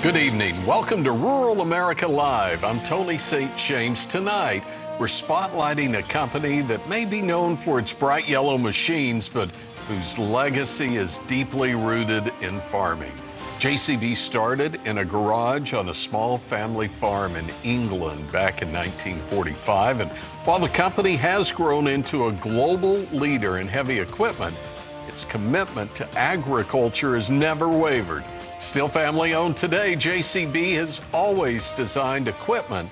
Good evening. Welcome to Rural America Live. I'm Tony St. James. Tonight, we're spotlighting a company that may be known for its bright yellow machines, but whose legacy is deeply rooted in farming. JCB started in a garage on a small family farm in England back in 1945. And while the company has grown into a global leader in heavy equipment, its commitment to agriculture has never wavered. Still family owned today, JCB has always designed equipment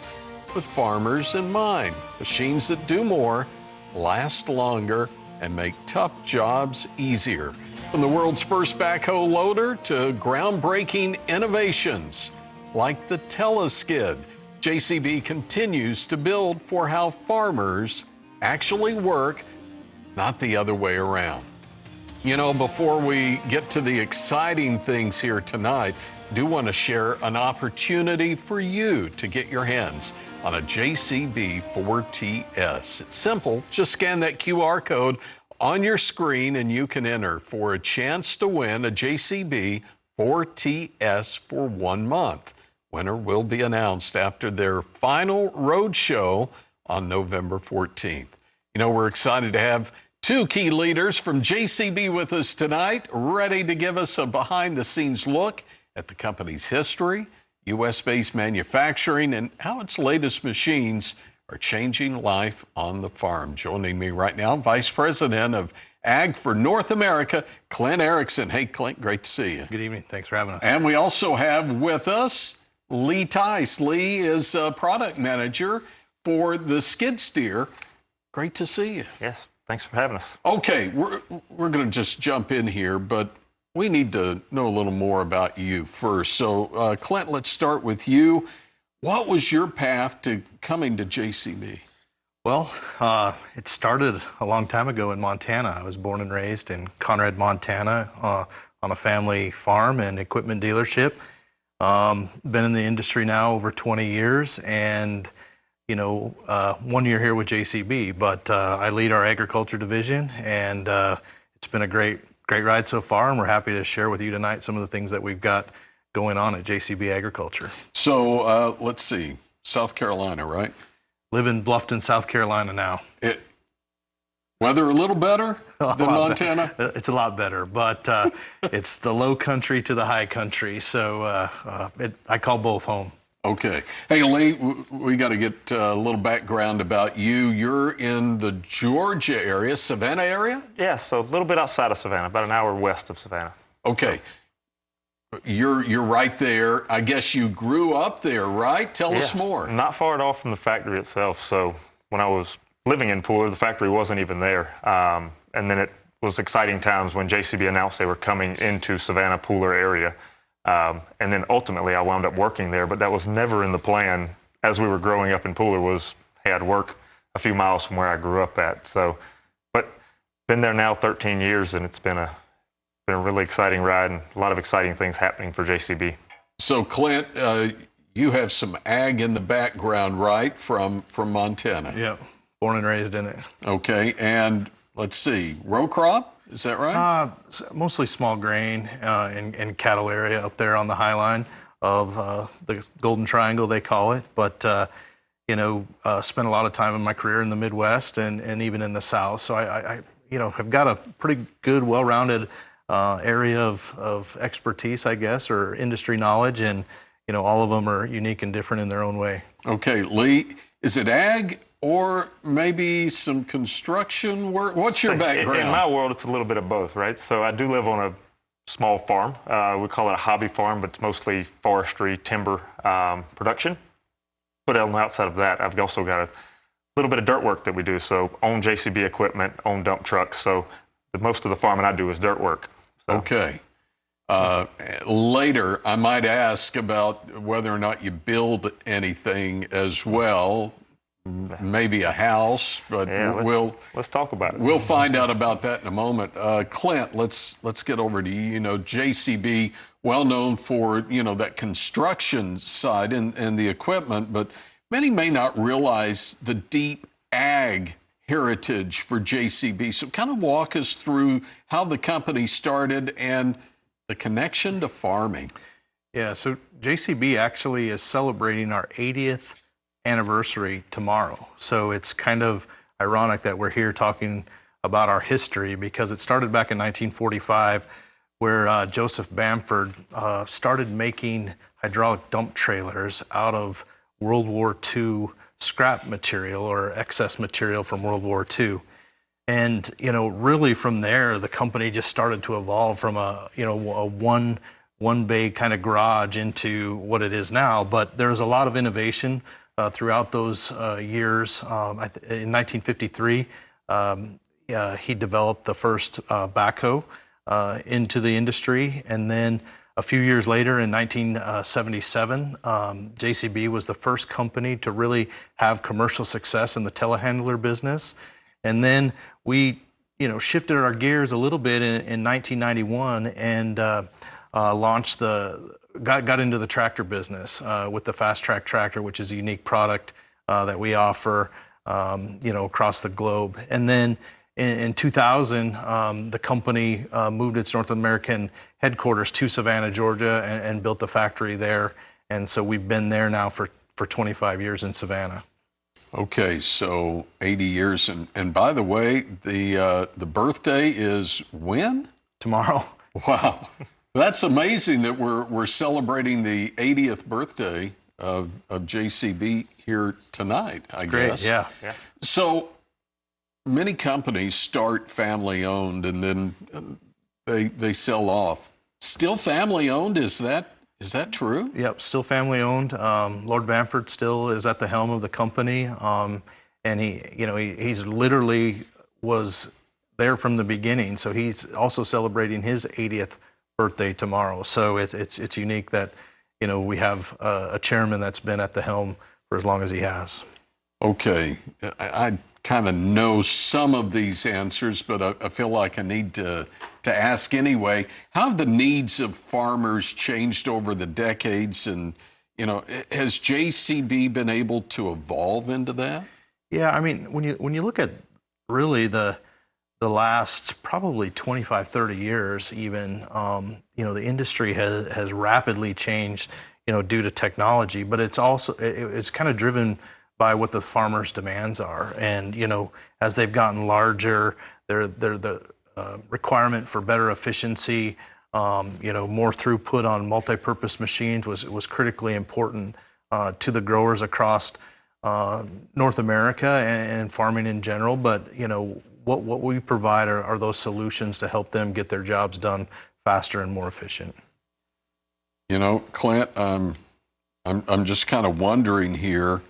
with farmers in mind. Machines that do more, last longer, and make tough jobs easier. From the world's first backhoe loader to groundbreaking innovations like the teleskid, JCB continues to build for how farmers actually work, not the other way around. You know, before we get to the exciting things here tonight, I do want to share an opportunity for you to get your hands on a JCB 4TS. It's simple. Just scan that QR code on your screen and you can enter for a chance to win a JCB 4TS for 1 month. Winner will be announced after their final road show on November 14th. You know, we're excited to have two key leaders from JCB with us tonight, ready to give us a behind-the-scenes look at the company's history, U.S.-based manufacturing, and how its latest machines are changing life on the farm. Joining me right now, Vice President of Ag for North America, Clint Erickson. Hey, Clint, great to see you. Good evening. Thanks for having us. And we also have with us Lee Tice. Lee is a product manager for the skid steer. Great to see you. Yes. Thanks for having us. Okay, we're going to just jump in here, but we need to know a little more about you first. So, Clint, let's start with you. What was your path to coming to JCB? Well, it started a long time ago in Montana. I was born and raised in Conrad, Montana, on a family farm and equipment dealership. Been in the industry now over 20 years, and 1 year here with JCB, but I lead our agriculture division, and it's been a great ride so far, and we're happy to share with you tonight some of the things that we've got going on at JCB Agriculture. So let's see, South Carolina, right? Live in Bluffton, South Carolina now. Weather a little better than Montana? It's a lot better, but it's the low country to the high country, so I call both home. Okay. Hey, Lee, we got to get a little background about you. You're in the Georgia area, Savannah area? Yeah, so a little bit outside of Savannah, about an hour west of Savannah. Okay. You're right there. I guess you grew up there, right? Tell us more. Not far at all from the factory itself. So when I was living in Pooler, the factory wasn't even there. And then it was exciting times when JCB announced they were coming into Savannah, Pooler area. And then ultimately I wound up working there, but that was never in the plan as we were growing up in Pooler. Was, hey, I'd work a few miles from where I grew up at. So, but been there now 13 years, and it's been a really exciting ride and a lot of exciting things happening for JCB. So Clint, you have some ag in the background, right, from Montana? Yeah, born and raised in it. Okay, and let's see, row crop? Is that right? Mostly small grain and cattle area up there on the high line of the Golden Triangle, they call it. But, spent a lot of time in my career in the Midwest and even in the South. So I have got a pretty good, well-rounded area of expertise, I guess, or industry knowledge. And, all of them are unique and different in their own way. Okay, Lee, is it ag or maybe some construction work? What's your background? In my world, it's a little bit of both, right? So I do live on a small farm. We call it a hobby farm, but it's mostly forestry, timber production. But on the outside of that, I've also got a little bit of dirt work that we do. So own JCB equipment, own dump trucks. So most of the farming I do is dirt work. So. Okay. Later, I might ask about whether or not you build anything as well. Maybe a house, but let's talk about it. We'll find out about that in a moment. Clint, let's get over to you. JCB, well known for that construction side and the equipment, but many may not realize the deep ag heritage for JCB. So kind of walk us through how the company started and the connection to farming. Yeah, so JCB actually is celebrating our 80th anniversary tomorrow. So it's kind of ironic that we're here talking about our history, because it started back in 1945, where Joseph Bamford started making hydraulic dump trailers out of World War II scrap material or excess material from World War II. And, really from there, the company just started to evolve from a one bay kind of garage into what it is now. But there's a lot of innovation throughout those years. In 1953, he developed the first backhoe into the industry. And then a few years later, in 1977, JCB was the first company to really have commercial success in the telehandler business. And then we, shifted our gears a little bit in 1991 and got into the tractor business with the Fast Track tractor, which is a unique product that we offer, across the globe. And then in 2000, the company moved its North American headquarters to Savannah, Georgia, and built the factory there. And so we've been there now for 25 years in Savannah. Okay, so 80 years, and by the way, the birthday is when? Tomorrow. Wow, that's amazing that we're celebrating the 80th birthday of JCB here tonight, I guess. Yeah. So many companies start family owned and then they sell off. Still family owned, is that true? Yep, still family owned. Lord Bamford still is at the helm of the company, and he's literally was there from the beginning. So he's also celebrating his 80th birthday tomorrow. So it's unique that we have a chairman that's been at the helm for as long as he has. Okay, I kind of know some of these answers, but I feel like I need to ask anyway. How have the needs of farmers changed over the decades, and has JCB been able to evolve into that? Yeah, I mean, when you look at really the last probably 25, 30 years even, the industry has rapidly changed, due to technology, but it's also it's kind of driven by what the farmers' demands are. And, as they've gotten larger, the requirement for better efficiency, more throughput on multi-purpose machines was critically important to the growers across North America and farming in general. But, what we provide are those solutions to help them get their jobs done faster and more efficient. Clint, I'm just kind of wondering here.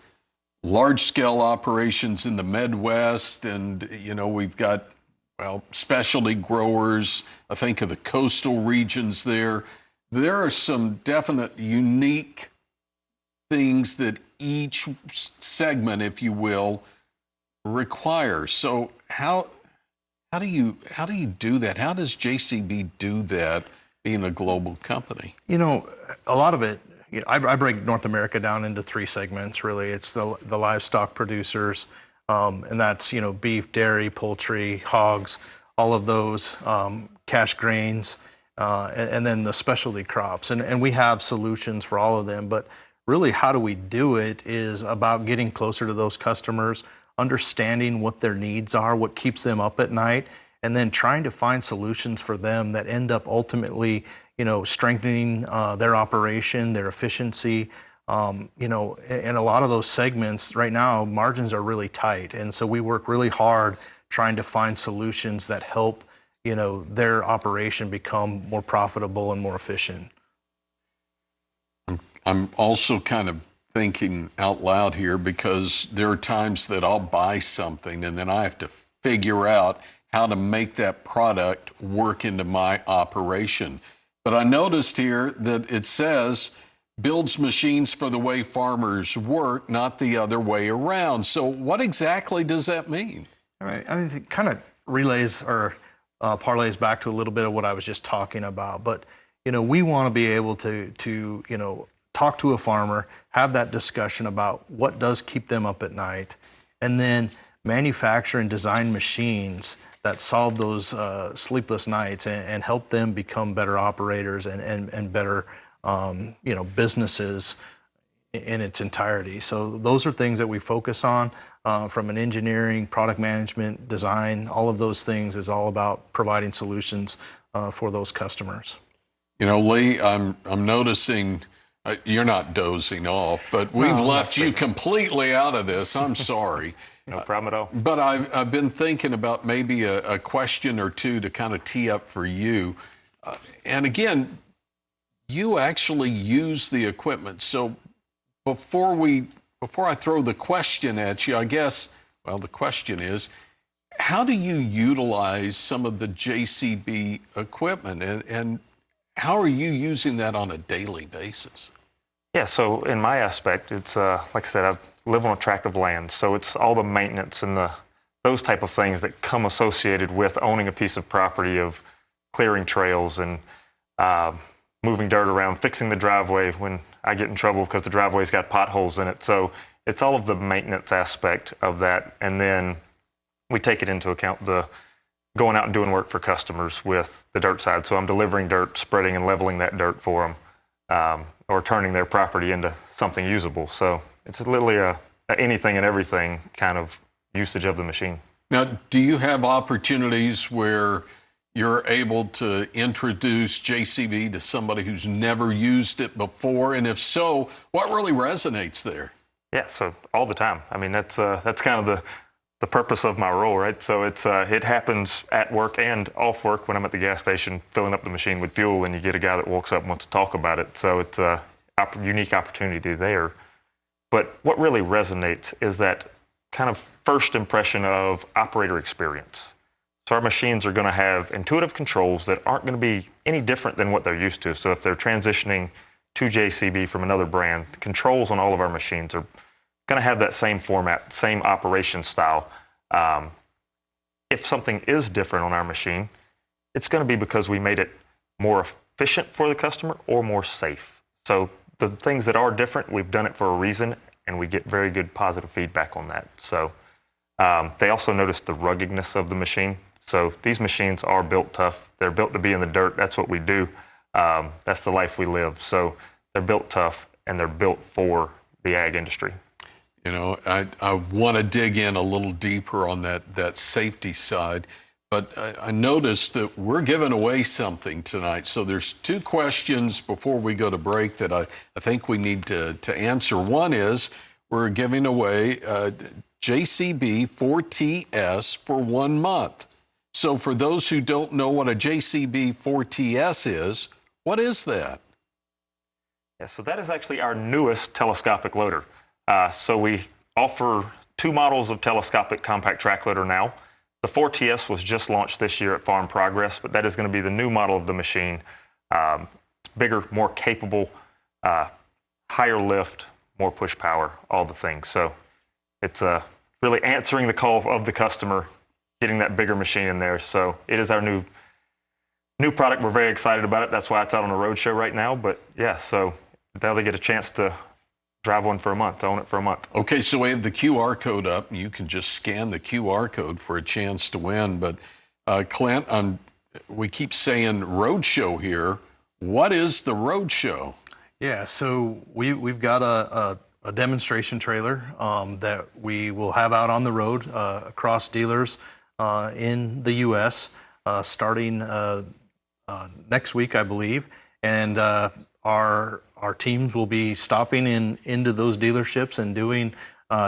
Large-scale operations in the Midwest, and we've got specialty growers. I think of the coastal regions there. There are some definite unique things that each segment, if you will, requires. So how do you do that? How does JCB do that, being a global company? A lot of it. I break North America down into three segments, really. It's the livestock producers, and that's, beef, dairy, poultry, hogs, all of those, cash grains, and then the specialty crops. And we have solutions for all of them, but really how do we do it is about getting closer to those customers, understanding what their needs are, what keeps them up at night, and then trying to find solutions for them that end up ultimately strengthening their operation, their efficiency. In a lot of those segments right now, margins are really tight. And so we work really hard trying to find solutions that help, their operation become more profitable and more efficient. I'm also kind of thinking out loud here, because there are times that I'll buy something and then I have to figure out how to make that product work into my operation. But I noticed here that it says builds machines for the way farmers work, not the other way around. So what exactly does that mean? All right. I mean, it kind of relays or parlays back to a little bit of what I was just talking about. But, we want to be able to talk to a farmer, have that discussion about what does keep them up at night, and then manufacture and design machines that solve those sleepless nights and help them become better operators and better businesses in its entirety. So those are things that we focus on from an engineering, product management, design. All of those things is all about providing solutions for those customers. Lee, I'm noticing you're not dozing off, but we've left you completely out of this. I'm sorry. No problem at all. But I've been thinking about maybe a question or two to kind of tee up for you. And again, you actually use the equipment. So before I throw the question at you, I guess, well, the question is, how do you utilize some of the JCB equipment, and how are you using that on a daily basis? Yeah, so in my aspect, it's like I said, I live on a tract of land, so it's all the maintenance and those type of things that come associated with owning a piece of property, of clearing trails and moving dirt around, fixing the driveway when I get in trouble because the driveway's got potholes in it. So it's all of the maintenance aspect of that, and then we take it into account the going out and doing work for customers with the dirt side. So I'm delivering dirt, spreading and leveling that dirt for them, or turning their property into something usable. So it's literally a anything and everything kind of usage of the machine. Now, do you have opportunities where you're able to introduce JCB to somebody who's never used it before? And if so, what really resonates there? Yeah, so all the time. I mean, that's kind of the purpose of my role, right? So it happens at work and off work when I'm at the gas station filling up the machine with fuel, and you get a guy that walks up and wants to talk about it. So it's a unique opportunity there. But what really resonates is that kind of first impression of operator experience. So our machines are going to have intuitive controls that aren't going to be any different than what they're used to. So if they're transitioning to JCB from another brand, the controls on all of our machines are going to have that same format, same operation style. If something is different on our machine, it's going to be because we made it more efficient for the customer or more safe. So the things that are different, we've done it for a reason, and we get very good positive feedback on that. So they also notice the ruggedness of the machine. So these machines are built tough. They're built to be in the dirt. That's what we do. That's the life we live. So they're built tough, and they're built for the ag industry. I want to dig in a little deeper on that safety side, but I noticed that we're giving away something tonight. So there's two questions before we go to break that I think we need to answer. One is, we're giving away JCB 4TS for 1 month. So for those who don't know what a JCB 4TS is, what is that? Yeah, so that is actually our newest telescopic loader. So we offer 2 models of telescopic compact track loader now. The 4TS was just launched this year at Farm Progress, but that is going to be the new model of the machine. Bigger, more capable, higher lift, more push power, all the things. So it's really answering the call of the customer, getting that bigger machine in there. So it is our new product. We're very excited about it. That's why it's out on a road show right now. But yeah, so now they get a chance to drive one for a month, own it for a month. Okay, so we have the QR code up. You can just scan the QR code for a chance to win. But Clint, we keep saying road show here. What is the road show? Yeah, so we've got a demonstration trailer that we will have out on the road across dealers in the U.S. Starting next week, I believe, and our teams will be stopping into those dealerships and doing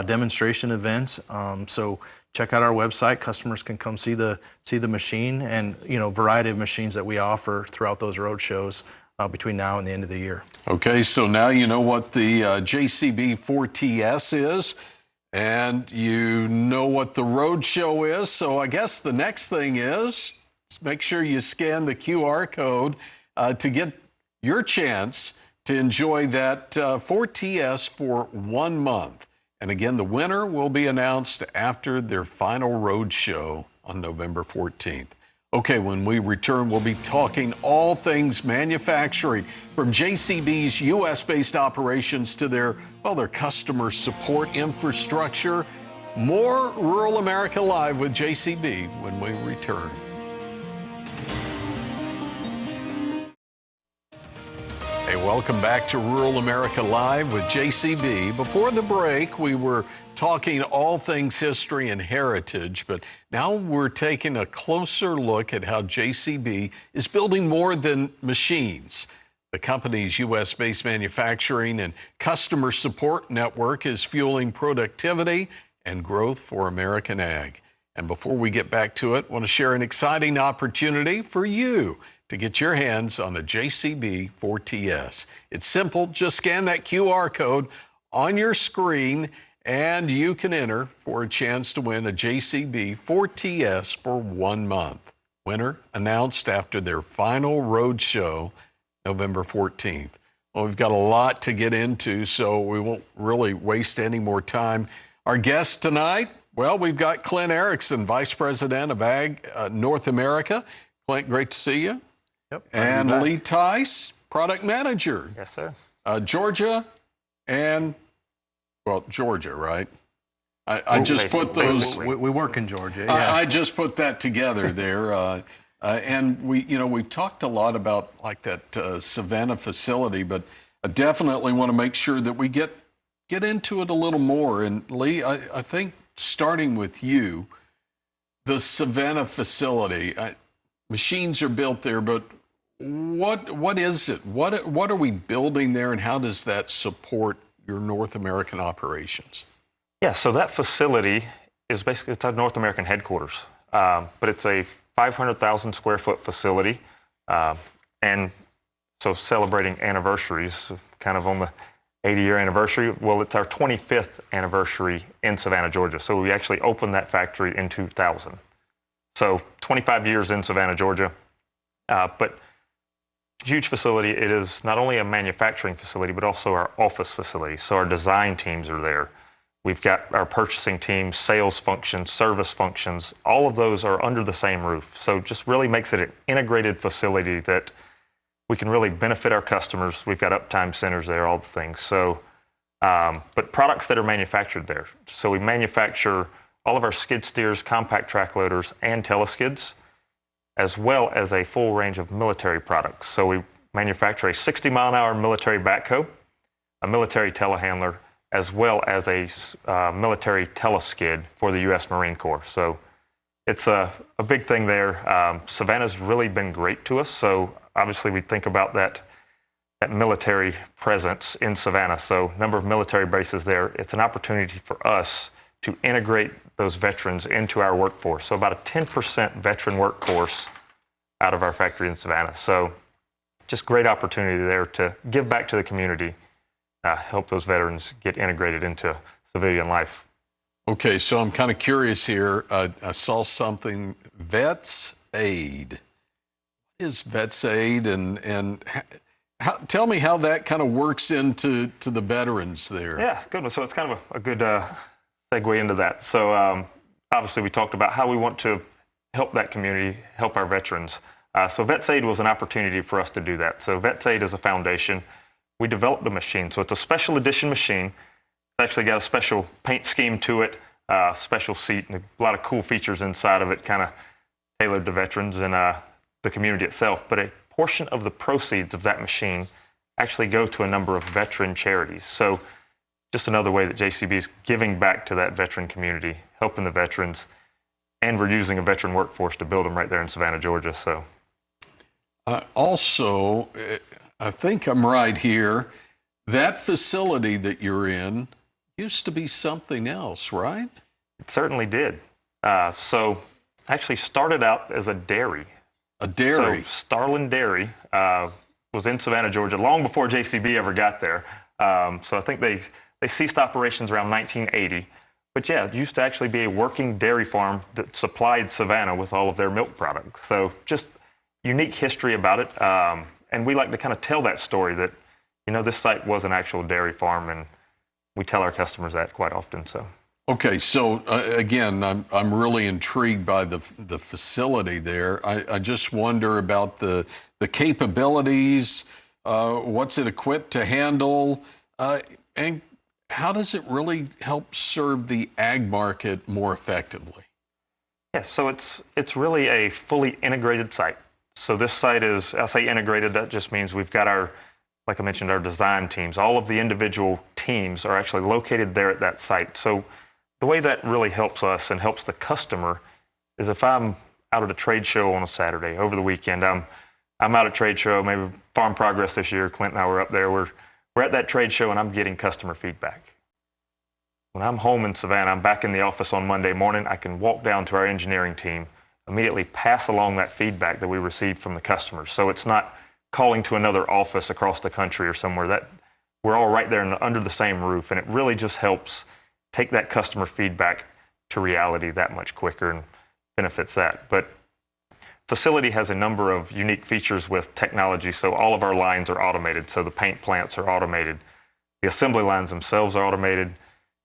demonstration events. So check out our website. Customers can come see the machine and variety of machines that we offer throughout those road shows between now and the end of the year. Okay, so now you know what the JCB 4TS is, and you know what the road show is. So I guess the next thing is make sure you scan the QR code to get your chance to enjoy that 4TS for 1 month. And again, the winner will be announced after their final road show on November 14th. Okay, when we return, we'll be talking all things manufacturing, from JCB's U.S.-based operations to their customer support infrastructure. More Rural America Live with JCB when we return. Hey, welcome back to Rural America Live with JCB. Before the break, we were talking all things history and heritage, but now we're taking a closer look at how JCB is building more than machines. The company's U.S.-based manufacturing and customer support network is fueling productivity and growth for American ag. And before we get back to it, I want to share an exciting opportunity for you to get your hands on a JCB 4TS. It's simple. Just scan that QR code on your screen and you can enter for a chance to win a JCB 4TS for 1 month. Winner announced after their final road show November 14th. Well, we've got a lot to get into, so we won't really waste any more time. Our guest tonight, well, we've got Clint Erickson, Vice President of Ag North America. Clint, great to see you. Yep. And Lee Tice, Product Manager. Yes, sir. Georgia and, well, Georgia, right? I just put those. We work in Georgia. Yeah. I just put that together there. And we've talked a lot about like that Savannah facility, but I definitely want to make sure that we get into it a little more. And Lee, I think starting with you, the Savannah facility, machines are built there, but what is it? What are we building there, and how does that support your North American operations? Yeah, so that facility is basically, it's our North American headquarters, but it's a 500,000 square foot facility, and so celebrating anniversaries, kind of on the 80-year anniversary. Well, it's our 25th anniversary in Savannah, Georgia. So we actually opened that factory in 2000. So 25 years in Savannah, Georgia, but huge facility. It is not only a manufacturing facility, but also our office facility. So our design teams are there. We've got our purchasing teams, sales functions, service functions. All of those are under the same roof. So just really makes it an integrated facility that we can really benefit our customers. We've got uptime centers there, all the things. So, but products that are manufactured there. So we manufacture all of our skid steers, compact track loaders, and teleskids, as well as a full range of military products. So we manufacture a 60-mile-an-hour military backhoe, a military telehandler, as well as a military teleskid for the U.S. Marine Corps. So it's a big thing there. Savannah's really been great to us. So obviously we think about that military presence in Savannah. So number of military bases there. It's an opportunity for us to integrate those veterans into our workforce. So about a 10% veteran workforce out of our factory in Savannah. So just great opportunity there to give back to the community, help those veterans get integrated into civilian life. Okay, so I'm kind of curious here. I saw something, Vets Aid. What is Vets Aid, and tell me how that kind of works into the veterans there. Yeah, good one. So it's kind of a good segue into that. So obviously we talked about how we want to help that community, help our veterans. So Vets Aid was an opportunity for us to do that. So Vets Aid is a foundation. We developed a machine. So it's a special edition machine. It's actually got a special paint scheme to it, special seat, and a lot of cool features inside of it, kind of tailored to veterans and the community itself. But a portion of the proceeds of that machine actually go to a number of veteran charities. So just another way that JCB is giving back to that veteran community, helping the veterans, and we're using a veteran workforce to build them right there in Savannah, Georgia. So also, I think I'm right here, that facility that you're in used to be something else, right? It certainly did. So actually started out as a dairy. A dairy? So Starland Dairy was in Savannah, Georgia, long before JCB ever got there. So I think they ceased operations around 1980. But yeah, it used to actually be a working dairy farm that supplied Savannah with all of their milk products. So just unique history about it. And we like to kind of tell that story that, this site was an actual dairy farm, and we tell our customers that quite often. So. Okay, so again, I'm really intrigued by the facility there. I just wonder about the capabilities. What's it equipped to handle, and how does it really help serve the ag market more effectively? Yeah, so it's really a fully integrated site. So this site is, I say integrated, that just means we've got our like I mentioned, our design teams, all of the individual teams are actually located there at that site. So the way that really helps us and helps the customer is if I'm out at a trade show on a Saturday over the weekend, I'm out at trade show, maybe Farm Progress this year, Clint and I were up there, we're at that trade show and I'm getting customer feedback. When I'm home in Savannah, I'm back in the office on Monday morning, I can walk down to our engineering team, immediately pass along that feedback that we received from the customers. So it's not calling to another office across the country or somewhere. That we're all right there under the same roof, and it really just helps take that customer feedback to reality that much quicker and benefits that. But facility has a number of unique features with technology, so all of our lines are automated. So the paint plants are automated. The assembly lines themselves are automated.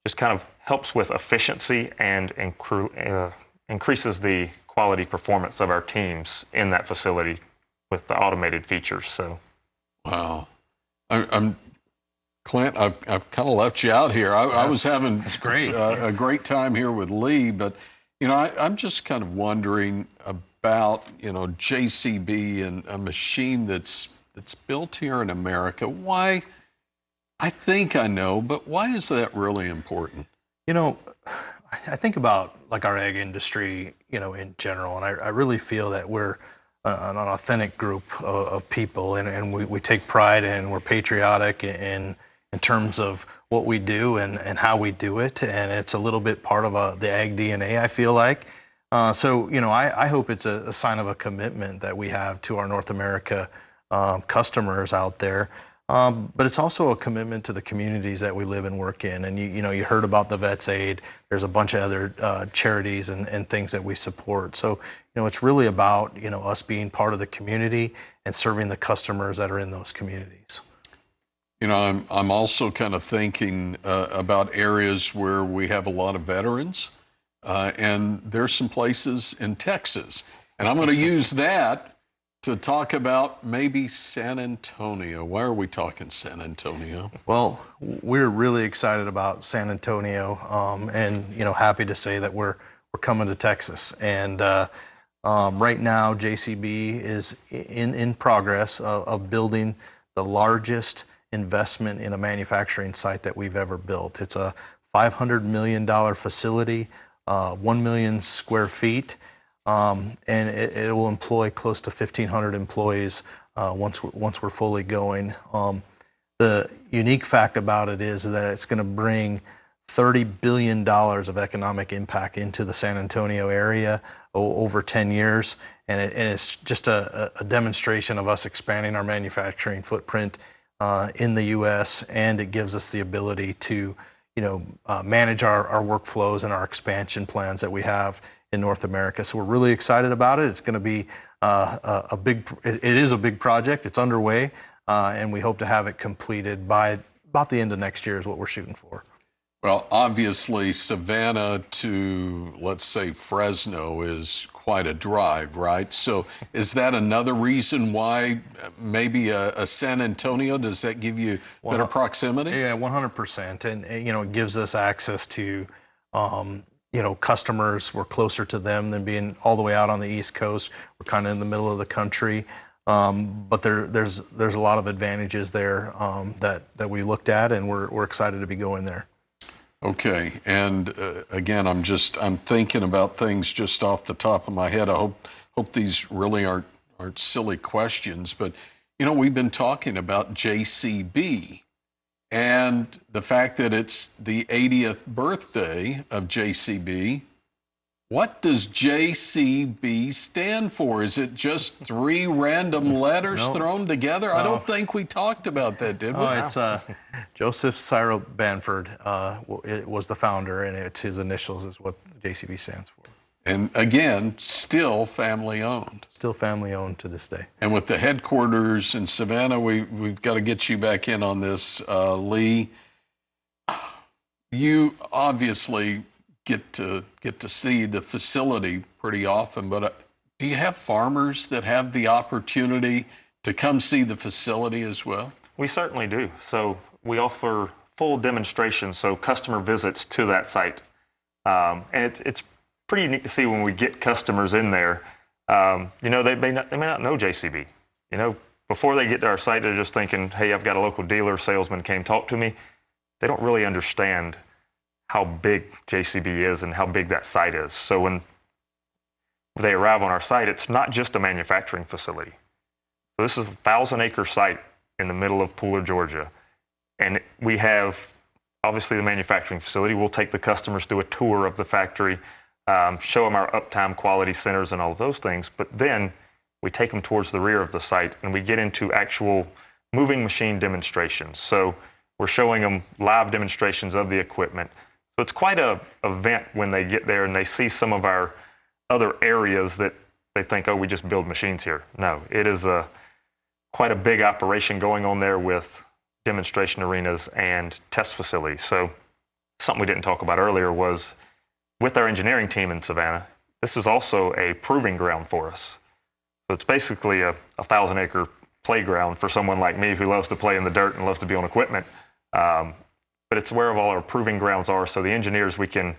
Just kind of helps with efficiency and increases the quality performance of our teams in that facility with the automated features. So, wow, I'm Clint. I've kind of left you out here. I was having a great time here with Lee, but I'm just kind of wondering about JCB and a machine that's built here in America. Why? I think I know, but why is that really important? I think about like our ag industry, in general, and I really feel that we're an authentic group of people, and we take pride and we're patriotic in terms of what we do and how we do it, and it's a little bit part of the ag DNA, I feel like. So I hope it's a sign of a commitment that we have to our North America customers out there. But it's also a commitment to the communities that we live and work in. And you heard about the Vets Aid. There's a bunch of other charities and things that we support. So it's really about us being part of the community and serving the customers that are in those communities. I'm also kind of thinking about areas where we have a lot of veterans, and there's some places in Texas, and I'm going to use that to talk about maybe San Antonio. Why are we talking San Antonio? Well, we're really excited about San Antonio, and happy to say that we're coming to Texas. And right now, JCB is in progress of building the largest investment in a manufacturing site that we've ever built. It's a $500 million facility, 1 million square feet. And it will employ close to 1,500 employees once we're fully going. The unique fact about it is that it's going to bring $30 billion of economic impact into the San Antonio area over 10 years. And it's just a demonstration of us expanding our manufacturing footprint in the U.S., and it gives us the ability to manage our workflows and our expansion plans that we have in North America. So we're really excited about it. It's going to be it is a big project. It's underway, and we hope to have it completed by about the end of next year is what we're shooting for. Well, obviously, Savannah to, let's say, Fresno is quite a drive, right? So is that another reason why maybe a San Antonio, does that give you better proximity? Yeah, 100%. And it gives us access to customers. We're closer to them than being all the way out on the East Coast. We're kind of in the middle of the country. But there's a lot of advantages there that we looked at, and we're excited to be going there. Okay, and again, I'm thinking about things just off the top of my head. I hope these really aren't silly questions, but we've been talking about JCB and the fact that it's the 80th birthday of JCB. What does JCB stand for? Is it just 3 random letters thrown together? I don't think we talked about that, did we? It's Joseph Cyril Banford was the founder, and it's his initials is what JCB stands for. And again, still family owned. Still family owned to this day. And with the headquarters in Savannah, we've got to get you back in on this, Lee. You obviously get to see the facility pretty often, but do you have farmers that have the opportunity to come see the facility as well? We certainly do. So we offer full demonstrations, so customer visits to that site. And it's pretty unique to see when we get customers in there. They may not know JCB. before they get to our site, they're just thinking, hey, I've got a local dealer, salesman came talk to me. They don't really understand how big JCB is and how big that site is. So when they arrive on our site, it's not just a manufacturing facility. So this is a 1,000-acre site in the middle of Pooler, Georgia. And we have, obviously, the manufacturing facility. We'll take the customers through a tour of the factory, show them our uptime quality centers and all of those things. But then we take them towards the rear of the site and we get into actual moving machine demonstrations. So we're showing them live demonstrations of the equipment. So it's quite an event when they get there and they see some of our other areas that they think, oh, we just build machines here. No, it is quite a big operation going on there with demonstration arenas and test facilities. So something we didn't talk about earlier was with our engineering team in Savannah, this is also a proving ground for us. So it's basically a 1,000-acre playground for someone like me who loves to play in the dirt and loves to be on equipment. But it's where all our proving grounds are. So the engineers, we can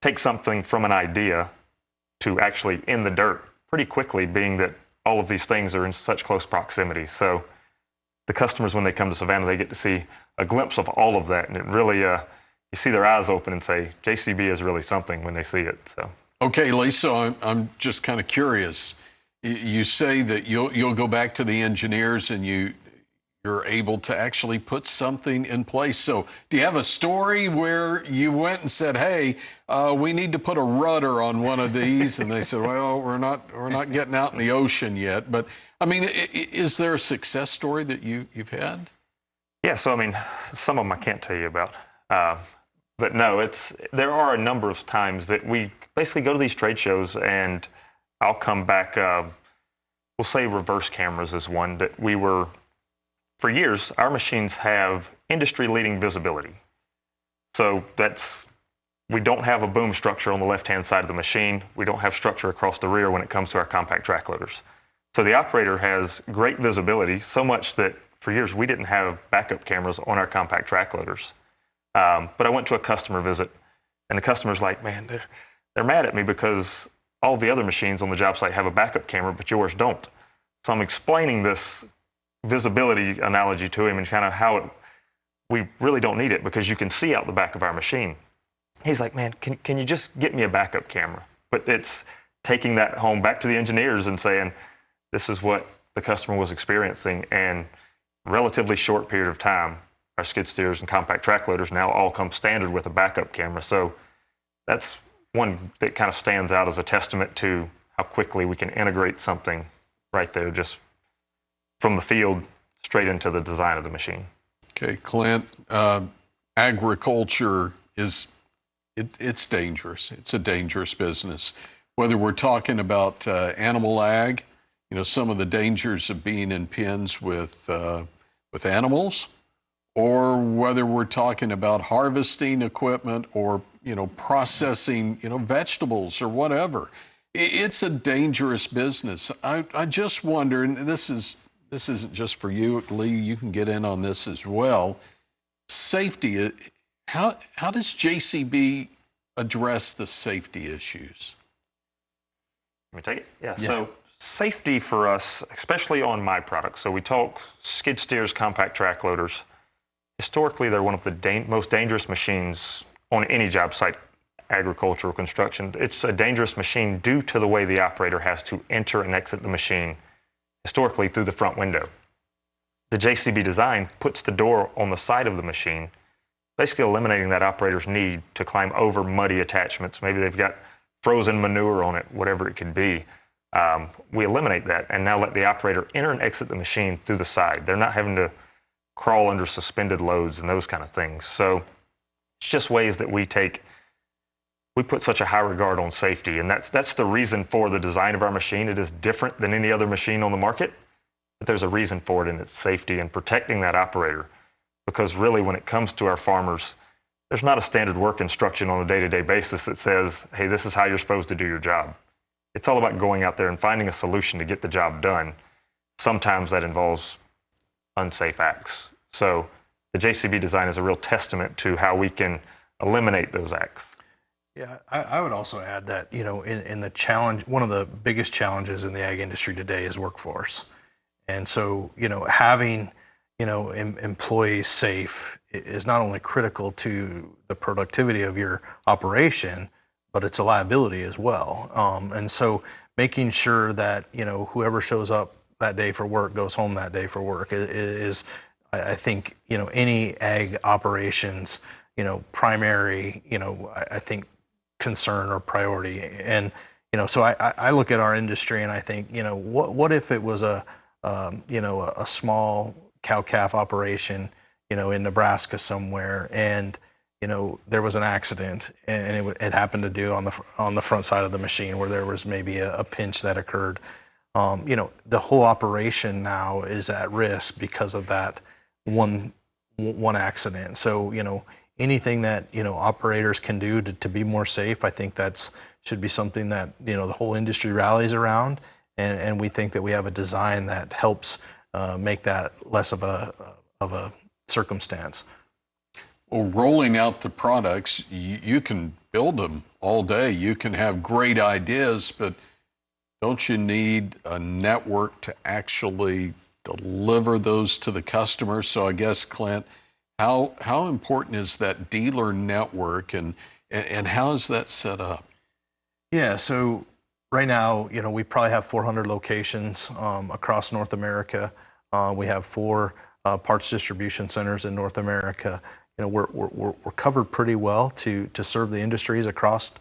take something from an idea to actually in the dirt pretty quickly, being that all of these things are in such close proximity. So the customers, when they come to Savannah, they get to see a glimpse of all of that. And it really, you see their eyes open and say, JCB is really something when they see it. So. Okay, Lee, so I'm just kind of curious. You say that you'll go back to the engineers and you're able to actually put something in place. So do you have a story where you went and said, hey, we need to put a rudder on one of these? And they said, well, we're not getting out in the ocean yet. But I mean, is there a success story that you've had? Yeah, so I mean, some of them I can't tell you about. But no, there are a number of times that we basically go to these trade shows and I'll come back, we'll say reverse cameras is one that we were, for years, our machines have industry-leading visibility. So we don't have a boom structure on the left-hand side of the machine. We don't have structure across the rear when it comes to our compact track loaders. So the operator has great visibility, so much that for years we didn't have backup cameras on our compact track loaders. But I went to a customer visit, and the customer's like, man, they're mad at me because all the other machines on the job site have a backup camera, but yours don't. So I'm explaining this visibility analogy to him and kind of how we really don't need it because you can see out the back of our machine. He's like, man, can you just get me a backup camera? But it's taking that home back to the engineers and saying, this is what the customer was experiencing. And relatively short period of time, our skid steers and compact track loaders now all come standard with a backup camera. So that's one that kind of stands out as a testament to how quickly we can integrate something right there, just from the field straight into the design of the machine. Okay, Clint, agriculture it's dangerous. It's a dangerous business. Whether we're talking about animal ag, some of the dangers of being in pens with animals, or whether we're talking about harvesting equipment or processing vegetables or whatever. It's a dangerous business. I just wonder, and this isn't just for you, Lee, you can get in on this as well. Safety, how does JCB address the safety issues? Let me take it? Yeah. So safety for us, especially on my product, so we talk skid steers, compact track loaders. Historically, they're one of the most dangerous machines on any job site, agricultural construction. It's a dangerous machine due to the way the operator has to enter and exit the machine, historically through the front window. The JCB design puts the door on the side of the machine, basically eliminating that operator's need to climb over muddy attachments. Maybe they've got frozen manure on it, whatever it could be. We eliminate that and now let the operator enter and exit the machine through the side. They're not having to crawl under suspended loads and those kind of things. So it's just ways that we put such a high regard on safety, and that's the reason for the design of our machine. It is different than any other machine on the market, but there's a reason for it, and it's safety and protecting that operator. Because really, when it comes to our farmers, there's not a standard work instruction on a day-to-day basis that says, hey, this is how you're supposed to do your job. It's all about going out there and finding a solution to get the job done. Sometimes that involves unsafe acts. So the JCB design is a real testament to how we can eliminate those acts. Yeah, I would also add that, in the challenge, one of the biggest challenges in the ag industry today is workforce. And so, having, employees safe is not only critical to the productivity of your operation, but it's a liability as well. And so making sure that, whoever shows up that day for work goes home that day for work is I think, any ag operations, primary, I think concern or priority. And, so I look at our industry and I think, what if it was a small cow-calf operation, in Nebraska somewhere, and, there was an accident and it happened to do on the front side of the machine where there was maybe a pinch that occurred. The whole operation now is at risk because of that one accident. So, anything that, operators can do to be more safe, I think should be something that, the whole industry rallies around. And we think that we have a design that helps make that less of a circumstance. Well, rolling out the products, you can build them all day. You can have great ideas, but don't you need a network to actually deliver those to the customer? So I guess, Clint, how important is that dealer network, and how is that set up? Yeah, so right now, we probably have 400 locations across North America. We have 4 parts distribution centers in North America. We're covered pretty well to serve the industries across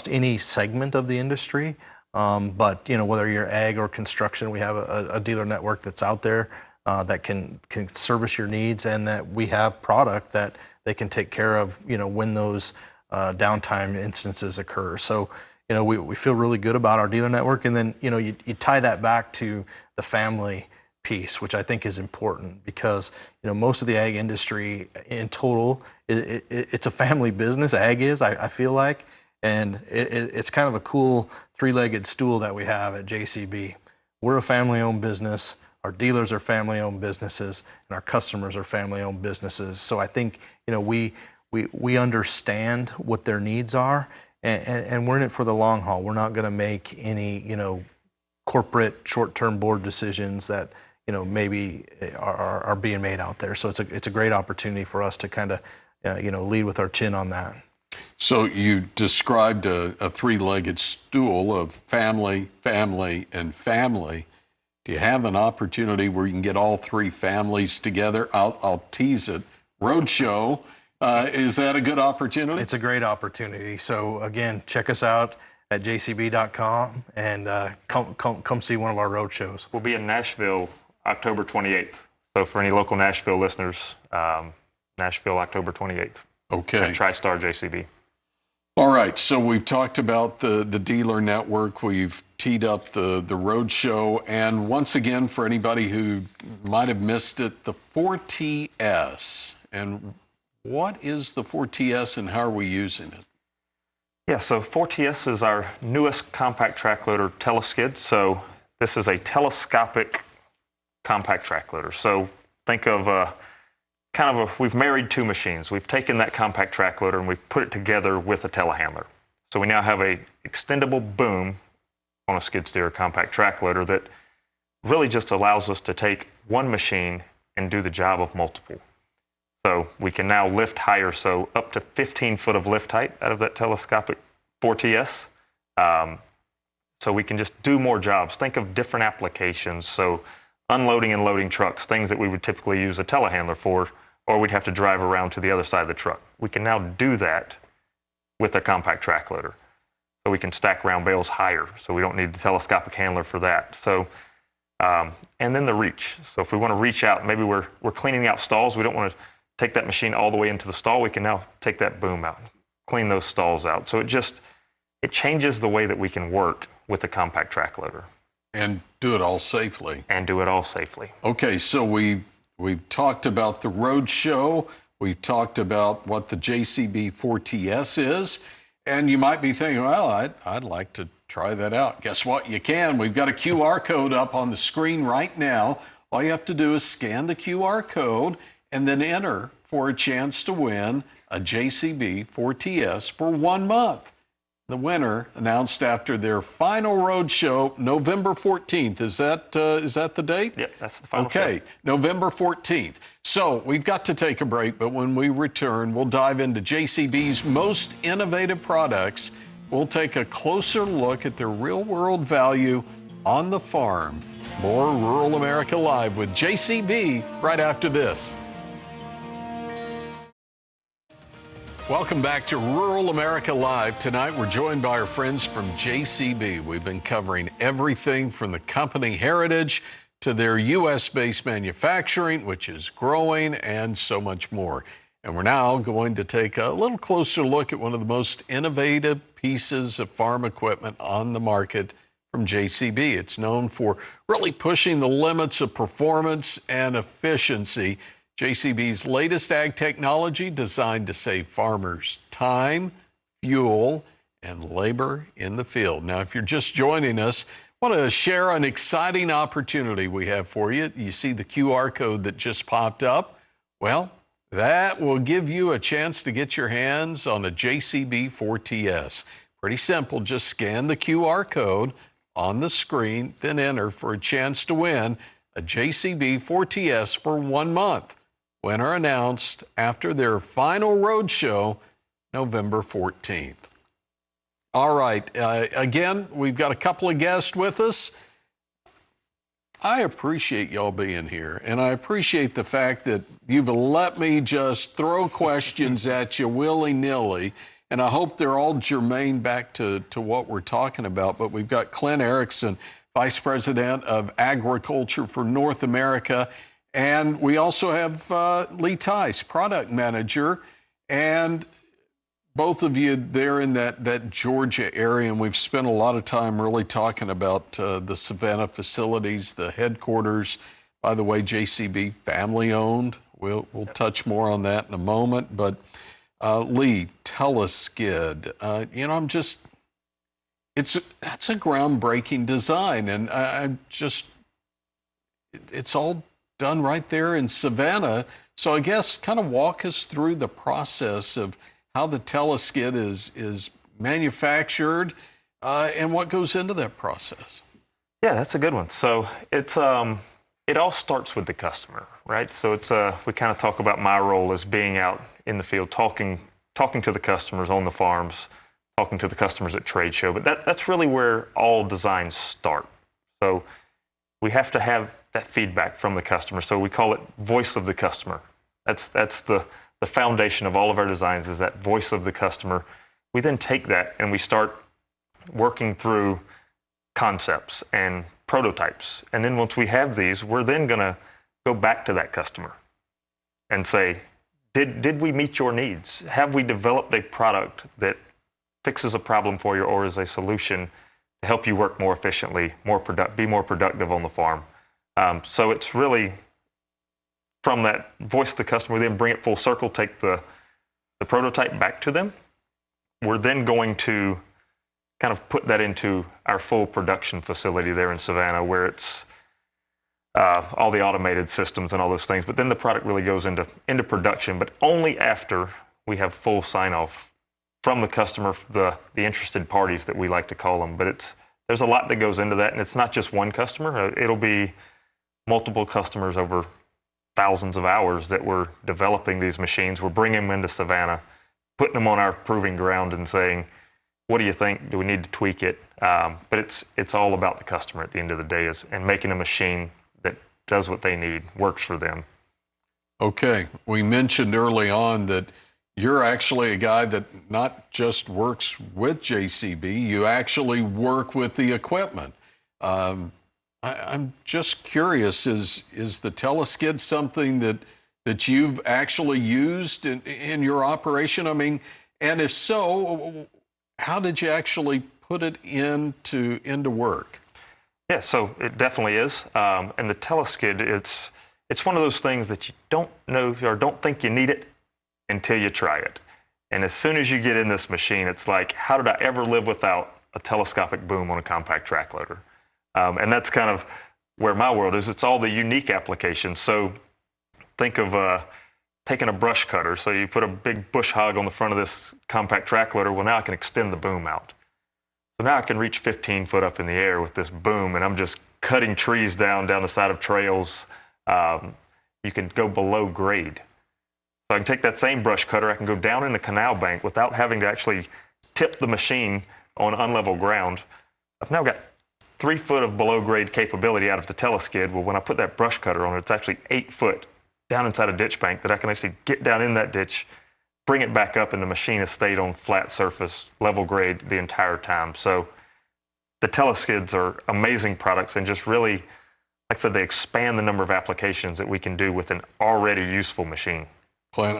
any segment of the industry. But whether you're ag or construction, we have a dealer network that's out there that can service your needs, and that we have product that they can take care of, when those downtime instances occur. So, we feel really good about our dealer network. And then, you tie that back to the family piece, which I think is important, because, most of the ag industry in total, it's a family business. Ag is, I feel like. And it's kind of a cool 3-legged stool that we have at JCB. We're a family-owned business. Our dealers are family-owned businesses, and our customers are family-owned businesses. So I think, we understand what their needs are, and we're in it for the long haul. We're not going to make any, corporate short-term board decisions that, maybe are being made out there. So it's a great opportunity for us to kind of, lead with our chin on that. So you described a 3-legged stool of family, family, and family. Do you have an opportunity where you can get all 3 families together? I'll tease it. Roadshow, is that a good opportunity? It's a great opportunity. So again, check us out at jcb.com and come see one of our road shows. We'll be in Nashville October 28th. So for any local Nashville listeners, Nashville October 28th. Okay. At TriStar JCB. All right, so we've talked about the dealer network. We've teed up the road show. And once again, for anybody who might have missed it, the 4TS. And what is the 4TS and how are we using it? Yeah, so 4TS is our newest compact track loader teleskid. So this is a telescopic compact track loader. So think of we've married 2 machines. We've taken that compact track loader and we've put it together with a telehandler. So we now have a extendable boom on a skid steer compact track loader that really just allows us to take one machine and do the job of multiple. So we can now lift higher, so up to 15 foot of lift height out of that telescopic 4TS. So we can just do more jobs. Think of different applications. So unloading and loading trucks, things that we would typically use a telehandler for, or we'd have to drive around to the other side of the truck. We can now do that with a compact track loader. So we can stack round bales higher, so we don't need the telescopic handler for that. So, and then the reach. So if we want to reach out, maybe we're cleaning out stalls, we don't want to take that machine all the way into the stall, we can now take that boom out, clean those stalls out. So it changes the way that we can work with the compact track loader. And do it all safely. Okay, so we've talked about the road show. We've talked about what the JCB 4TS is. And you might be thinking, well, I'd like to try that out. Guess what? You can. We've got a QR code up on the screen right now. All you have to do is scan the QR code and then enter for a chance to win a JCB 4TS for 1 month. the winner announced after their final road show, November 14th. Is that the date? Yep, that's the final Okay, show. November 14th. So we've got to take a break, but when we return, we'll dive into JCB's most innovative products. We'll take a closer look at their real-world value on the farm. More Rural America Live with JCB right after this. Welcome back to Rural America Live. Tonight we're joined by our friends from JCB. We've been covering everything from the company heritage to their U.S.-based manufacturing, which is growing, and so much more. And we're now going to take a little closer look at one of the most innovative pieces of farm equipment on the market from JCB. It's known for really pushing the limits of performance and efficiency. JCB's latest ag technology designed to save farmers time, fuel, and labor in the field. Now, if you're just joining us, I want to share an exciting opportunity we have for you. You see the QR code that just popped up? Well, that will give you a chance to get your hands on a JCB 4TS. Pretty simple, just scan the QR code on the screen, then enter for a chance to win a JCB 4TS for 1 month. Winner announced after their final road show, November 14th. All right, again, we've got a couple of guests with us. I appreciate y'all being here, and I appreciate the fact that you've let me just throw questions at you willy-nilly, and I hope they're all germane back to what we're talking about. But we've got Clint Erickson, Vice President of Agriculture for North America, and we also have Lee Tice, Product Manager, and both of you there in that Georgia area, and we've spent a lot of time really talking about the Savannah facilities, the headquarters. By the way, JCB family-owned. We'll touch more on that in a moment. But Lee, teleskid. That's a groundbreaking design, and it's all done right there in Savannah. So I guess kind of walk us through the process of how the teleskid is manufactured and what goes into that process. Yeah, that's a good one. So it's it all starts with the customer, right? So it's we kind of talk about my role as being out in the field, talking to the customers on the farms, talking to the customers at trade show. But that's really where all designs start. So we have to have that feedback from the customer. So we call it voice of the customer. That's the foundation of all of our designs, is that voice of the customer. We then take that and we start working through concepts and prototypes. And then once we have these, we're then going to go back to that customer and say, did we meet your needs? Have we developed a product that fixes a problem for you or is a solution to help you work more efficiently, be more productive on the farm? So it's really from that voice of the customer, then bring it full circle, take the prototype back to them. We're then going to kind of put that into our full production facility there in Savannah, where it's all the automated systems and all those things. But then the product really goes into production, but only after we have full sign-off from the customer, the interested parties that we like to call them. But there's a lot that goes into that, and it's not just one customer. It'll be multiple customers over thousands of hours that we're developing these machines. We're bringing them into Savannah, putting them on our proving ground and saying, what do you think? Do we need to tweak it? But it's all about the customer at the end of the day, and making a machine that does what they need, works for them. Okay, we mentioned early on that you're actually a guy that not just works with JCB, you actually work with the equipment. I'm just curious, is the teleskid something that you've actually used in your operation? I mean, and if so, how did you actually put it into work? Yeah, so it definitely is. And the teleskid, it's one of those things that you don't know or don't think you need it until you try it. And as soon as you get in this machine, it's like, how did I ever live without a telescopic boom on a compact track loader? And that's kind of where my world is. It's all the unique applications. So think of taking a brush cutter. So you put a big bush hog on the front of this compact track loader. Well, now I can extend the boom out. So now I can reach 15 foot up in the air with this boom, and I'm just cutting trees down the side of trails. You can go below grade. So I can take that same brush cutter, I can go down in the canal bank without having to actually tip the machine on unlevel ground. I've now got 3 foot of below grade capability out of the teleskid. Well, when I put that brush cutter on it, it's actually 8 foot down inside a ditch bank that I can actually get down in that ditch, bring it back up, and the machine has stayed on flat surface, level grade the entire time. So the teleskids are amazing products, and just really, like I said, they expand the number of applications that we can do with an already useful machine. Clint,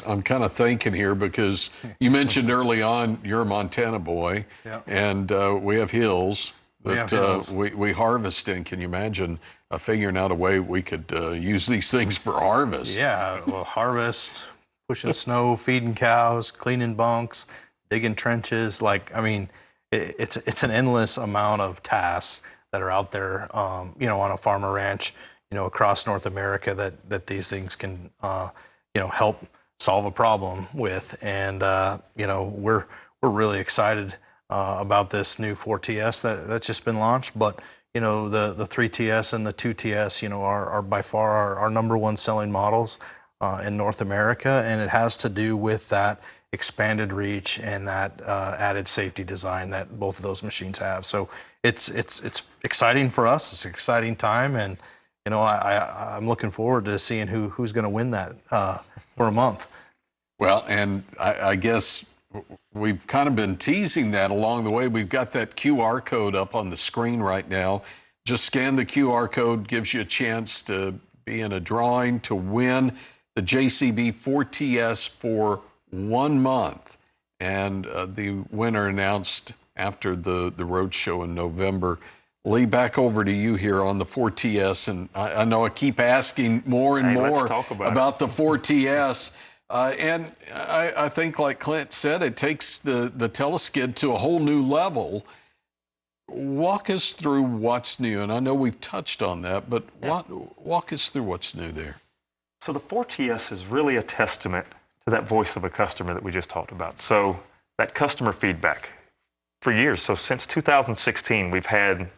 I'm kind of thinking here because you mentioned early on you're a Montana boy, and we have hills that we harvest in. Can you imagine figuring out a way we could use these things for harvest? Yeah, well, harvest, pushing snow, feeding cows, cleaning bunks, digging trenches. Like, I mean, it's an endless amount of tasks that are out there, on a farm or ranch, across North America that these things can, help solve a problem with. And, we're really excited about this new 4TS that's just been launched. But, the 3TS and the 2TS, are by far our number one selling models in North America. And it has to do with that expanded reach and that added safety design that both of those machines have. So it's exciting for us. It's an exciting time. And, I'm looking forward to seeing who's going to win that for a month. Well, and I guess we've kind of been teasing that along the way. We've got that QR code up on the screen right now. Just scan the QR code, gives you a chance to be in a drawing to win the JCB 4TS for 1 month. And the winner announced after the road show in November. Lee, back over to you here on the 4TS, and I know I keep asking more and more about the 4TS, and I think, like Clint said, it takes the teleskid to a whole new level. Walk us through what's new, and I know we've touched on that, but walk us through what's new there. So the 4TS is really a testament to that voice of a customer that we just talked about. So that customer feedback for years. So since 2016, we've had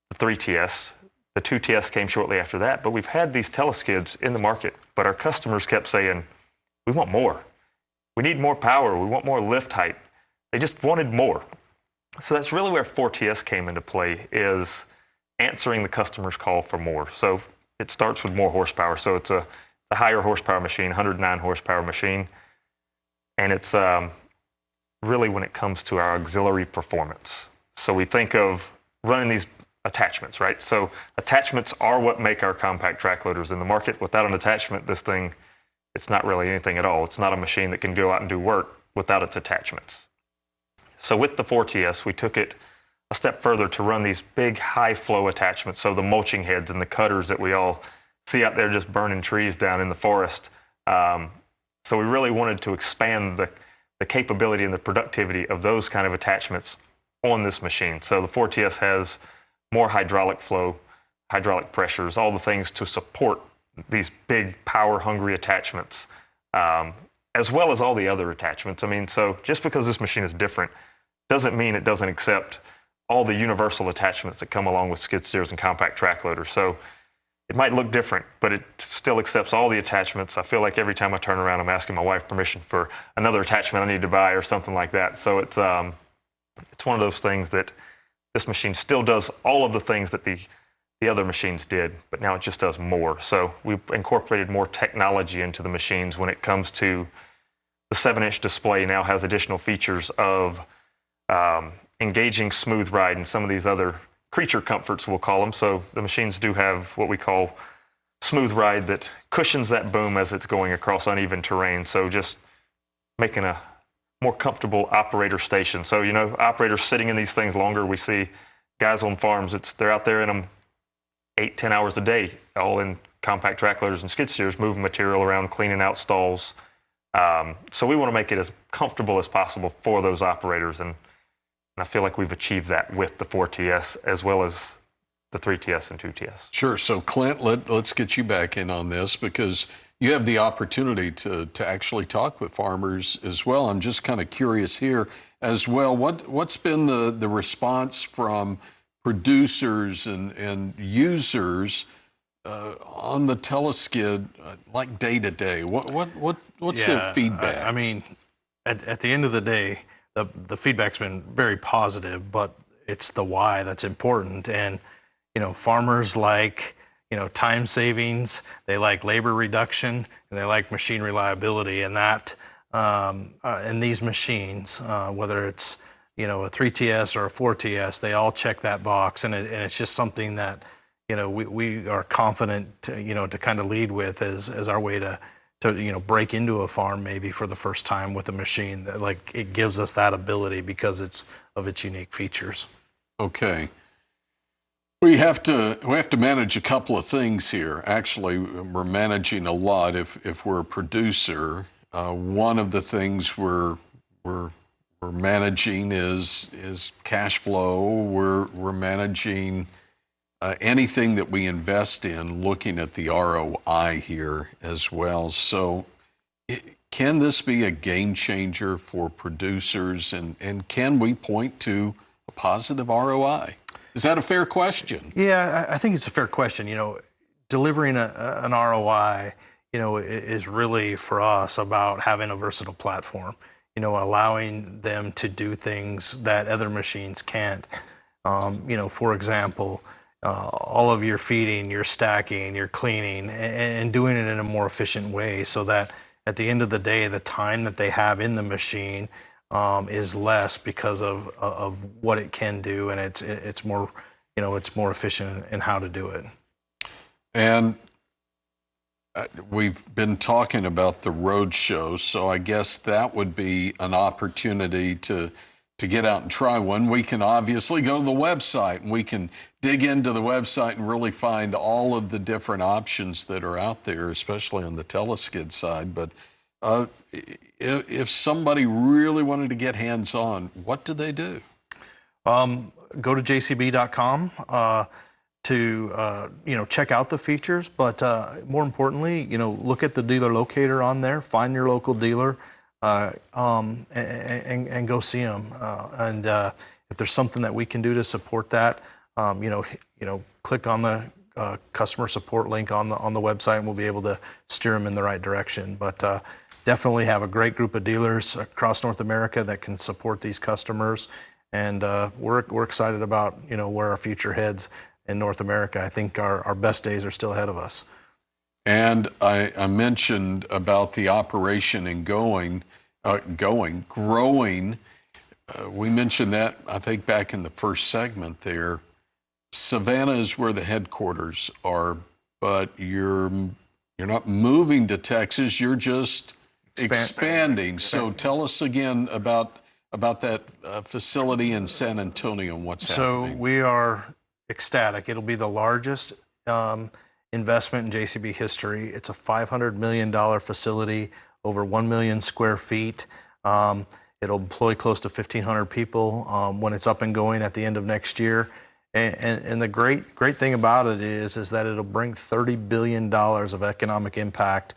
the 3TS, the 2TS came shortly after that, but we've had these teleskids in the market, but our customers kept saying, we want more. We need more power. We want more lift height. They just wanted more. So that's really where 4TS came into play, is answering the customer's call for more. So it starts with more horsepower. So it's a higher horsepower machine, 109 horsepower machine. And it's really when it comes to our auxiliary performance. So we think of running these attachments, right? So attachments are what make our compact track loaders in the market. Without an attachment, this thing, it's not really anything at all. It's not a machine that can go out and do work without its attachments. So with the 4TS, we took it a step further to run these big high flow attachments. So the mulching heads and the cutters that we all see out there just burning trees down in the forest. So we really wanted to expand the capability and the productivity of those kind of attachments on this machine. So the 4TS has more hydraulic flow, hydraulic pressures, all the things to support these big power-hungry attachments, as well as all the other attachments. I mean, so just because this machine is different doesn't mean it doesn't accept all the universal attachments that come along with skid steers and compact track loaders. So it might look different, but it still accepts all the attachments. I feel like every time I turn around, I'm asking my wife permission for another attachment I need to buy or something like that. So it's one of those things that this machine still does all of the things that the other machines did, but now it just does more. So we've incorporated more technology into the machines when it comes to the 7-inch display now has additional features of engaging smooth ride and some of these other creature comforts, we'll call them. So the machines do have what we call smooth ride that cushions that boom as it's going across uneven terrain. So just making a more comfortable operator station. So, operators sitting in these things longer. We see guys on farms, they're out there in them 8-10 hours a day, all in compact track loaders and skid steers, moving material around, cleaning out stalls. So we want to make it as comfortable as possible for those operators. And I feel like we've achieved that with the 4TS as well as the 3TS and 2TS. Sure. So Clint, let's get you back in on this because you have the opportunity to actually talk with farmers as well. I'm just kind of curious here, as well. What's been the response from producers and users on the teleskid, like day to day? What's the feedback? I mean, at the end of the day, the feedback's been very positive, but it's the why that's important. And farmers like time savings, they like labor reduction, and they like machine reliability. And that and these machines, whether it's a 3TS or a 4TS, they all check that box, and it's just something that we are confident to kind of lead with as our way to break into a farm maybe for the first time with a machine. That, like, it gives us that ability because of its unique features. Okay. We have to manage a couple of things here. Actually, we're managing a lot if we're a producer. One of the things we're managing is cash flow. We're managing anything that we invest in, looking at the ROI here as well. So can this be a game changer for producers, and can we point to a positive ROI? Is that a fair question? Yeah, I think it's a fair question. Delivering an ROI, is really for us about having a versatile platform, allowing them to do things that other machines can't. For example, all of your feeding, your stacking, your cleaning, and doing it in a more efficient way, so that at the end of the day, the time that they have in the machine is less because of what it can do, and it's more efficient in how to do it. And we've been talking about the road show, so I guess that would be an opportunity to get out and try one. We can obviously go to the website, and we can dig into the website and really find all of the different options that are out there, especially on the teleskid side. But if somebody really wanted to get hands-on, what do they do? Go to jcb.com to check out the features, but more importantly, look at the dealer locator on there, find your local dealer, and go see them. And if there's something that we can do to support that, click on the customer support link on the website, and we'll be able to steer them in the right direction. But definitely have a great group of dealers across North America that can support these customers, and we're excited about where our future heads in North America. I think our best days are still ahead of us. And I mentioned about the operation and growing. We mentioned that, I think, back in the first segment there. Savannah is where the headquarters are, but you're not moving to Texas. You're just expanding. So tell us again about that facility in San Antonio and what's happening. So we are ecstatic. It'll be the largest investment in JCB history. It's a $500 million facility, over 1 million square feet. It'll employ close to 1,500 people when it's up and going at the end of next year. And the great thing about it is that it'll bring $30 billion of economic impact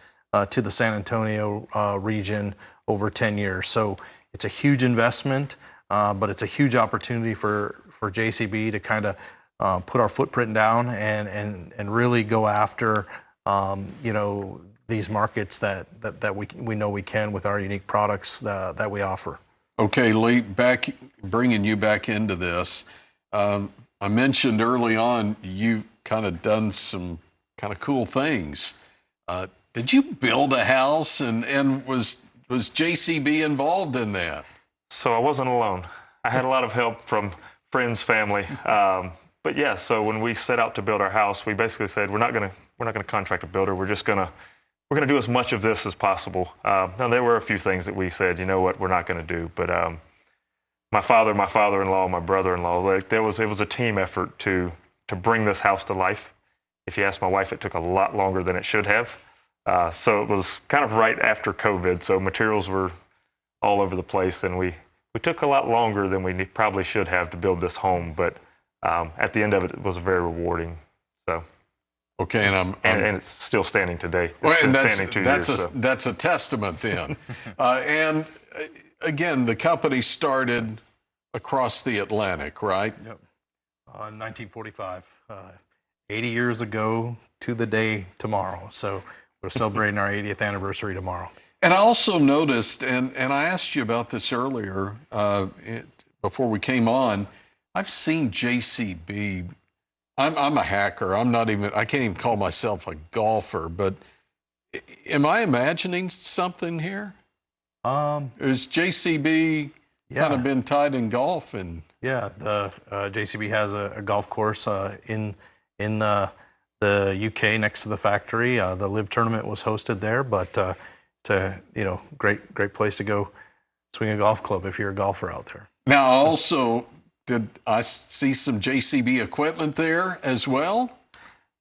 to the San Antonio region over 10 years. So it's a huge investment, but it's a huge opportunity for JCB to kind of put our footprint down and really go after these markets that we know we can with our unique products that we offer. Okay, Lee, bringing you back into this. I mentioned early on you've kind of done some kind of cool things. Did you build a house, and was JCB involved in that? So I wasn't alone. I had a lot of help from friends, family. But yeah, so when we set out to build our house, we basically said we're not gonna contract a builder. We're gonna do as much of this as possible. Now there were a few things that we said, we're not gonna do. But my father-in-law, my brother-in-law, it was a team effort to bring this house to life. If you ask my wife, it took a lot longer than it should have. So it was kind of right after COVID, so materials were all over the place, and we took a lot longer than we probably should have to build this home. But at the end of it, it was very rewarding. So. Okay, and it's still standing today. Well, and that's a testament then. And again, the company started across the Atlantic, right? Yep. 1945, 80 years ago to the day tomorrow. So we're celebrating our 80th anniversary tomorrow. And I also noticed, and I asked you about this earlier before we came on, I've seen JCB. I'm a hacker. I can't even call myself a golfer, but am I imagining something here? Is JCB kind of been tied in golf? And yeah, the JCB has a golf course in the UK next to the factory. The Live tournament was hosted there, but it's a great place to go swing a golf club if you're a golfer out there. Now, also, did I see some JCB equipment there as well?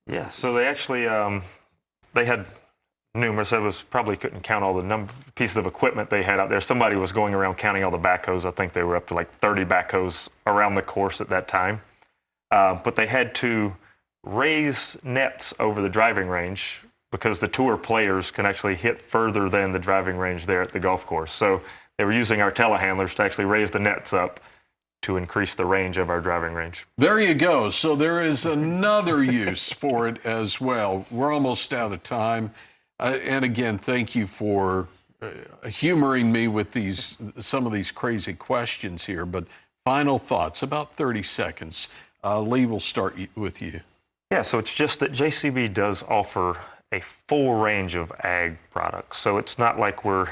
Yeah, so they actually they had numerous. I probably couldn't count all the pieces of equipment they had out there. Somebody was going around counting all the backhoes. I think they were up to like 30 backhoes around the course at that time. But they had to raise nets over the driving range because the tour players can actually hit further than the driving range there at the golf course. So they were using our telehandlers to actually raise the nets up to increase the range of our driving range. There you go. So there is another use for it as well. We're almost out of time. And again, thank you for humoring me with some of these crazy questions here. But final thoughts, about 30 seconds. Lee, we'll start with you. Yeah, so it's just that JCB does offer a full range of ag products. So it's not like we're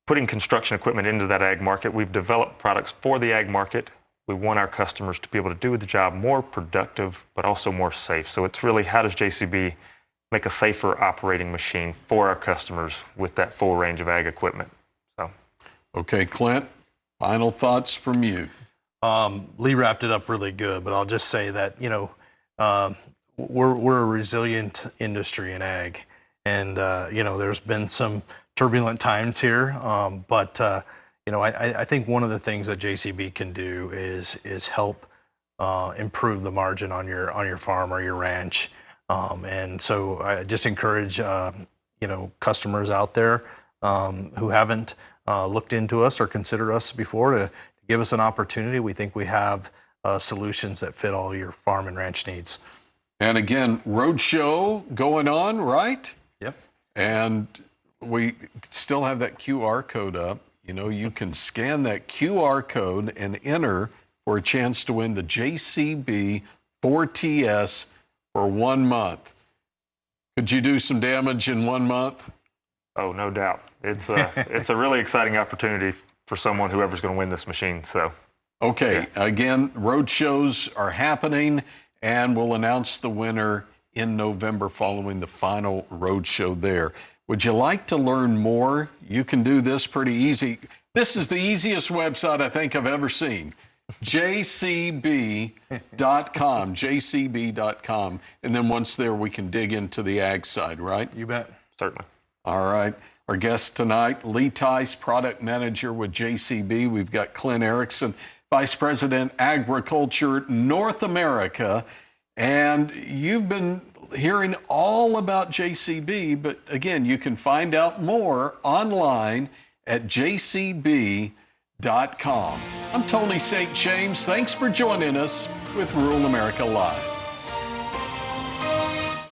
putting construction equipment into that ag market. We've developed products for the ag market. We want our customers to be able to do the job more productive, but also more safe. So it's really, how does JCB make a safer operating machine for our customers with that full range of ag equipment? So, okay, Clint, final thoughts from you. Lee wrapped it up really good, but I'll just say that, we're a resilient industry in ag, and there's been some turbulent times here, but I think one of the things that JCB can do is help improve the margin on your farm or your ranch, and so I just encourage customers out there who haven't looked into us or considered us before to give us an opportunity. We think we have solutions that fit all your farm and ranch needs. And again, roadshow going on, right? Yep. And we still have that QR code up. You can scan that QR code and enter for a chance to win the JCB 4TS for 1 month. Could you do some damage in 1 month? Oh, no doubt. It's a really exciting opportunity for someone, whoever's going to win this machine. So, okay. Yeah. Again, road shows are happening, and we'll announce the winner in November following the final road show there. Would you like to learn more? You can do this pretty easy. This is the easiest website I think I've ever seen. JCB.com, JCB.com. And then once there, we can dig into the ag side, right? You bet. Certainly. All right. Our guest tonight, Lee Tice, Product Manager with JCB. We've got Clint Erickson, Vice President, Agriculture, North America. And you've been hearing all about JCB, but again, you can find out more online at jcb.com. I'm Tony St. James. Thanks for joining us with Rural America Live.